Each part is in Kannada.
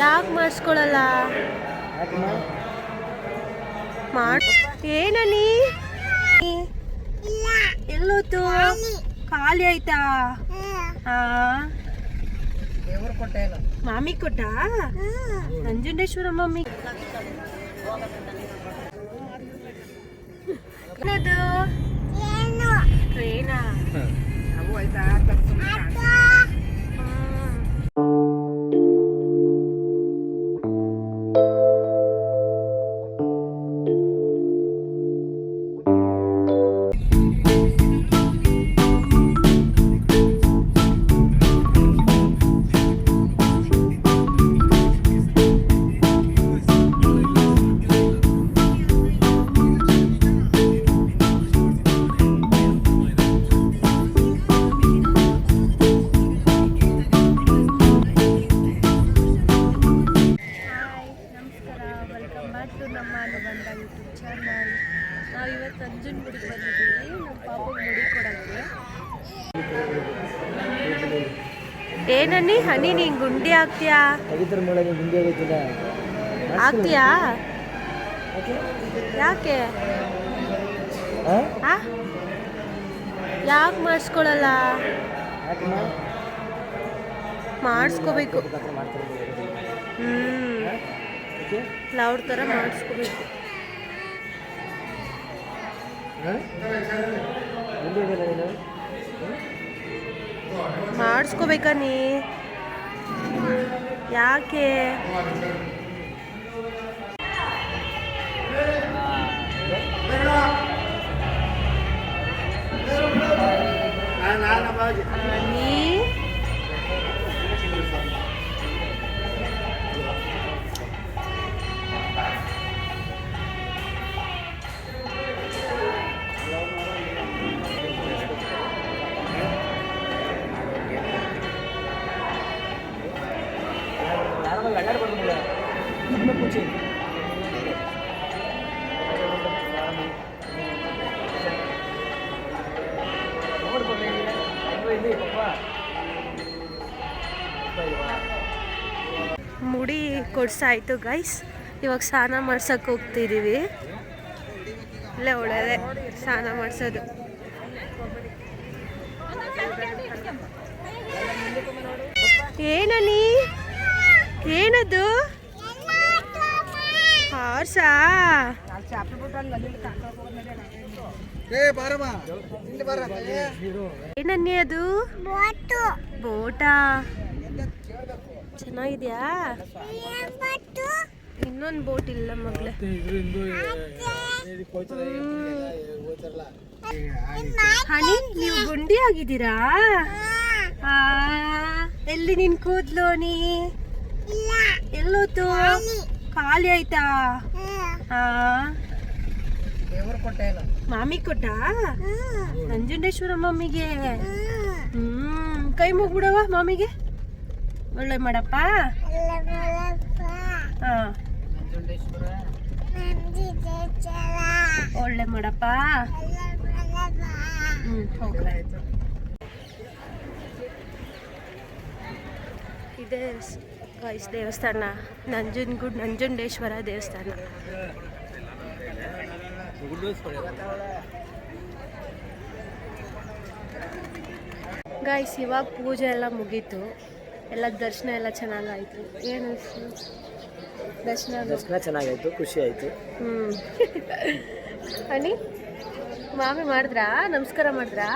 ಯಾಕೆ ಮಾಡಿಸ್ಕೊಳಲ್ಲ? ಏನನಿ ಎಲ್ಲೋತು? ಖಾಲಿ ಆಯ್ತಾ? ಮಾಮಿ ಕೊಟ್ಟ? ನಂಜುಂಡೇಶ್ವರ ಮಮ್ಮಿ. ಟ್ರೇನಾ? ನಮ್ಮ ಅನುಬಂಧ ಯೂಟ್ಯೂಬ್ ಚಾನಲ್. ನಾವು ಇವತ್ತು ನಂಜನಗೂಡಿಗೆ ಬಂದಿದ್ದೀವಿ ನಮ್ಮ ಪಾಪಗೆ ಮುಡಿ ಕೊಡೋಕ್ಕೆ. ಏನನ್ನಿ ಹನಿ ನೀನು ಗುಂಡಿ ಹಾಕ್ತೀಯಾ? ಹಾಕ್ತೀಯಾ? ಯಾಕೆ ಯಾಕೆ ಮಾಡಿಸ್ಕೊಳಲ್ಲ? ಮಾಡಿಸ್ಕೋಬೇಕು. ಲೌಡ್ ಥರ ಮಾಡಿಸ್ಕೋಬೇಕು. ಮಾಡಿಸ್ಕೋಬೇಕಾ ನೀ? ಯಾಕೆ? ನೀ ಮುಡಿ ಕೊಡ್ಸಾಯ್ತು ಗೈಸ್. ಇವಾಗ ಸ್ನಾನ ಮಾಡ್ಸಕ್ಕೆ ಹೋಗ್ತಿದ್ದೀವಿ. ಇಲ್ಲೇ ಒಳ್ಳೆಯದೇ ಸ್ನಾನ ಮಾಡಿಸೋದು. ಏನನಿ ಏನದು? ಹಾರ್ಸಾ? ಏನನ್ನಿ ಅದು? ಬೋಟಾ? ಚೆನ್ನಾಗಿದ್ಯಾ? ಇನ್ನೊಂದು ಬೋಟ್ ಇಲ್ಲ ಮಗ್ಳೆ. ಹನಿ ನೀವು ಗುಂಡಿ ಆಗಿದ್ದೀರಾ? ಎಲ್ಲಿ ನಿನ್ ಕೂದ್ಲು? ನೀ ಎಲ್ಲೋತು? ಖಾಲಿ ಆಯ್ತಾ? ಮಾಮಿ ಕೊಟ್ಟ? ನಂಜುಂಡೇಶ್ವರ ಮಮ್ಮಿಗೆ. ಕೈ ಮುಗ್ಬಿಡವ ಮಾಮಿಗೆ. ಒಳ್ಳೆ ಮಾಡಪ್ಪ. ಒಳ್ಳೆ ಮಾಡಪ್ಪ. ಹೋಗ್ರಾಯ್ತು. ಇದೇ ಗೈಸ್ ದೇವಸ್ಥಾನ, ನಂಜುಂಡೇಶ್ವರ ದೇವಸ್ಥಾನ. ಗೈಸ್ ಇವಾಗ ಪೂಜೆ ಎಲ್ಲ ಮುಗೀತು. ಎಲ್ಲ ದರ್ಶನ ಎಲ್ಲ ಚೆನ್ನಾಗಾಯ್ತು. ಏನು ದರ್ಶನ ಚೆನ್ನಾಗಾಯ್ತು, ಖುಷಿ ಆಯ್ತು. ಹನಿ ಮಾಮಿ ಮಾಡಿದ್ರಾ? ನಮಸ್ಕಾರ ಮಾಡಿದ್ರಾ?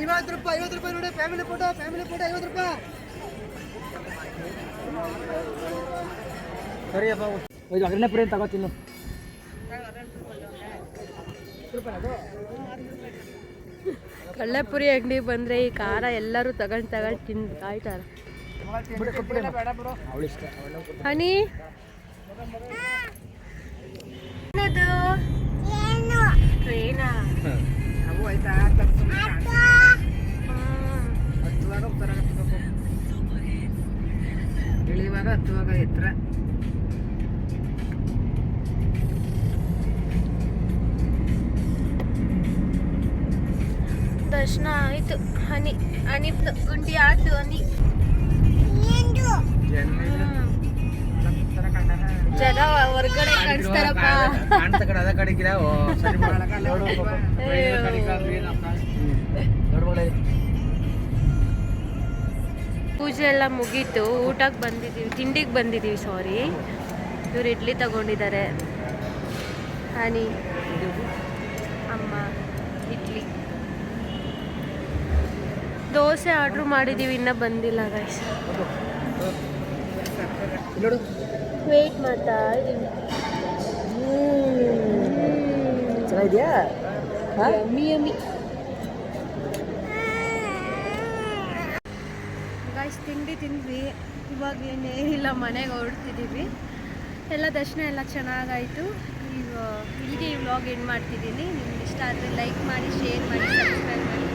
₹50 ನೋಡಿ. ಫ್ಯಾಮಿಲಿ ಫೋಟೋ 50 ರೂಪಾಯಿ. ಸರಿ ಅಪ್ಪ, ಇದು ಅಗರ್ನೆಪುರಿ ಅಂತ ತಗೋತೀನಿ. ಕಳ್ಳೆಪುರಿ ಅಂಗಡಿ ಬಂದರೆ ಈ ಖಾರ ಎಲ್ಲರೂ ತಗೊಂಡು ತಿಂದು ಕಾಯ್ತಾರೆ. ಹನಿ ಏನದು? ಹತ್ತುವಾಗ ಎತ್ತರ. ದರ್ಶನ ಆಯ್ತು. ಹನಿ ಹನಿ ಗುಂಡಿ ಆಯ್ತು. ಹನಿ ಜನ ಹೊರ್ಗಡೆ ಕಾಣಿಸ್ತಾರಪ್ಪ. ಅದ ಕಡೆಗಿಲ್ಲ ಪೂಜೆ ಎಲ್ಲ ಮುಗೀತು. ಊಟಕ್ಕೆ ಬಂದಿದ್ದೀವಿ, ತಿಂಡಿಗೆ ಬಂದಿದ್ದೀವಿ. ಸಾರಿ, ಇವ್ರು ಇಡ್ಲಿ ತಗೊಂಡಿದ್ದಾರೆ. ಹನಿ ಅಮ್ಮ ಇಡ್ಲಿ, ದೋಸೆ ಆರ್ಡ್ರ್ ಮಾಡಿದ್ದೀವಿ, ಇನ್ನೂ ಬಂದಿಲ್ಲ ಗೈಸ್. ವೇಟ್ ಮಾಡ್ತಾ ಇದ್ದೀನಿ. ಚೆನ್ನಾಗಿದ್ಯಾ? ಯಮ್ಮಿ ಗೈಸ್, ತಿಂಡಿ ತಿಂದ್ವಿ. ಇವಾಗ ಏನಿಲ್ಲ, ಮನೆಗೆ ಹೊರಡ್ತಿದ್ದೀವಿ. ಎಲ್ಲ ದರ್ಶನ ಎಲ್ಲ ಚೆನ್ನಾಗಾಯಿತು. ಈಗ ಇಲ್ಲಿಗೆ ಈ ವ್ಲಾಗ್ ಎಂಡ್ ಮಾಡ್ತಿದ್ದೀನಿ. ನಿಮ್ಗೆ ಇಷ್ಟ ಆದರೆ ಲೈಕ್ ಮಾಡಿ, ಶೇರ್ ಮಾಡಿ, ಸಬ್ಸ್ಕ್ರೈಬ್ ಮಾಡಿ,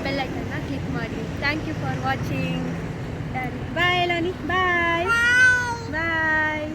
ಬೆಲ್ ಐಕನ್ನ ಕ್ಲಿಕ್ ಮಾಡಿ. Thank you for watching. Bye ಲಾನಿ, ಬಾಯ್ ಬಾಯ್.